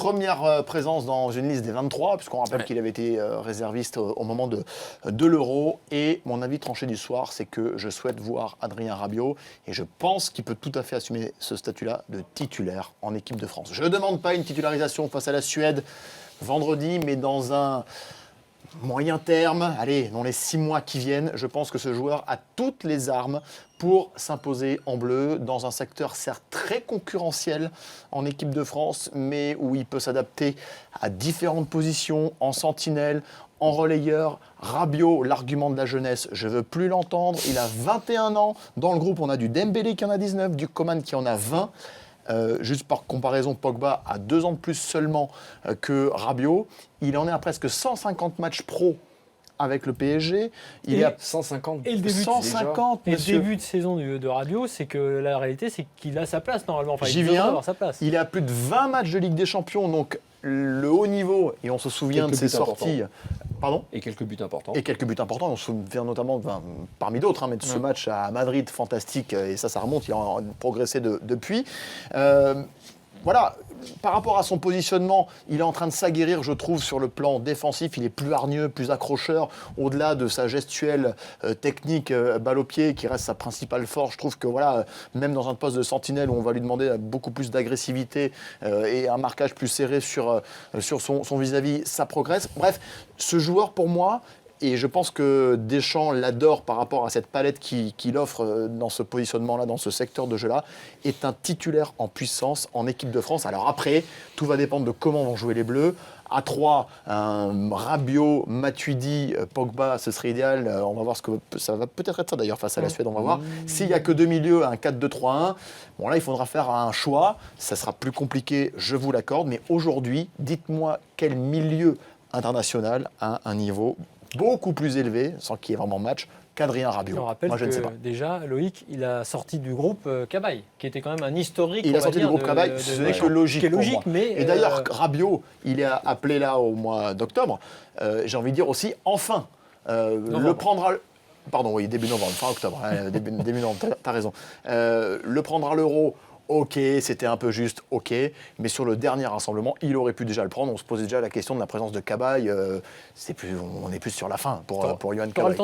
première présence dans une liste des 23, puisqu'on rappelle qu'il avait été réserviste au moment de l'Euro. Et mon avis tranché du soir, c'est que je souhaite voir Adrien Rabiot, et je pense qu'il peut tout à fait assumer ce statut-là de titulaire en équipe de France. Je ne demande pas une titularisation face à la Suède vendredi, mais dans un moyen terme, allez, dans les 6 mois qui viennent, je pense que ce joueur a toutes les armes pour s'imposer en bleu dans un secteur certes très concurrentiel en équipe de France, mais où il peut s'adapter à différentes positions, en sentinelle, en relayeur. Rabiot, l'argument de la jeunesse, je ne veux plus l'entendre. Il a 21 ans. Dans le groupe, on a du Dembélé qui en a 19, du Coman qui en a 20. Juste par comparaison, Pogba a 2 ans de plus seulement que Rabiot. Il en est à presque 150 matchs pro avec le PSG. Il est à 150. Et le début, 150, et le monsieur. début de saison de Rabiot, c'est que la réalité, c'est qu'il a sa place normalement. Enfin, J'y il devrait viens. avoir sa place. Il est à plus de 20 matchs de Ligue des Champions, donc le haut niveau, et on se souvient Quelques de ses buts sorties. Pardon ? Et quelques buts importants. Et quelques buts importants, on se souvient notamment, parmi d'autres, mais de ce match à Madrid, fantastique, et ça remonte, il a progressé depuis. Voilà, par rapport à son positionnement, il est en train de s'aguerrir, je trouve, sur le plan défensif. Il est plus hargneux, plus accrocheur, au-delà de sa gestuelle technique, balle au pied, qui reste sa principale force. Je trouve que, voilà, même dans un poste de sentinelle où on va lui demander beaucoup plus d'agressivité et un marquage plus serré sur son vis-à-vis, ça progresse. Bref, ce joueur, pour moi, et je pense que Deschamps l'adore par rapport à cette palette qu'il offre dans ce positionnement-là, dans ce secteur de jeu-là, est un titulaire en puissance en équipe de France. Alors après, tout va dépendre de comment vont jouer les Bleus. À 3, un Rabiot, Matuidi, Pogba, ce serait idéal. On va voir ce que ça va peut-être être ça d'ailleurs face à la Suède, on va voir. S'il n'y a que 2 milieux, un 4-2-3-1, bon là il faudra faire un choix. Ça sera plus compliqué, je vous l'accorde. Mais aujourd'hui, dites-moi quel milieu international a un niveau beaucoup plus élevé, sans qu'il y ait vraiment match, qu'Adrien Rabiot. On rappelle Moi, je ne sais pas. déjà, Loïc, il a sorti du groupe Cabaye, qui était quand même un historique. Il a sorti du groupe Cabaye, ce n'est que logique. Qui est logique, pour moi. mais. Et d'ailleurs, Rabiot, il est appelé là au mois d'octobre. J'ai envie de dire aussi, enfin, le prendre à. Pardon, oui, début novembre, fin octobre, début novembre, t'as raison. Le prendre à l'Euro. Ok, c'était un peu juste, ok, mais sur le dernier rassemblement, il aurait pu déjà le prendre. On se posait déjà la question de la présence de Cabaye. On est plus sur la fin pour Yohan Cabaye.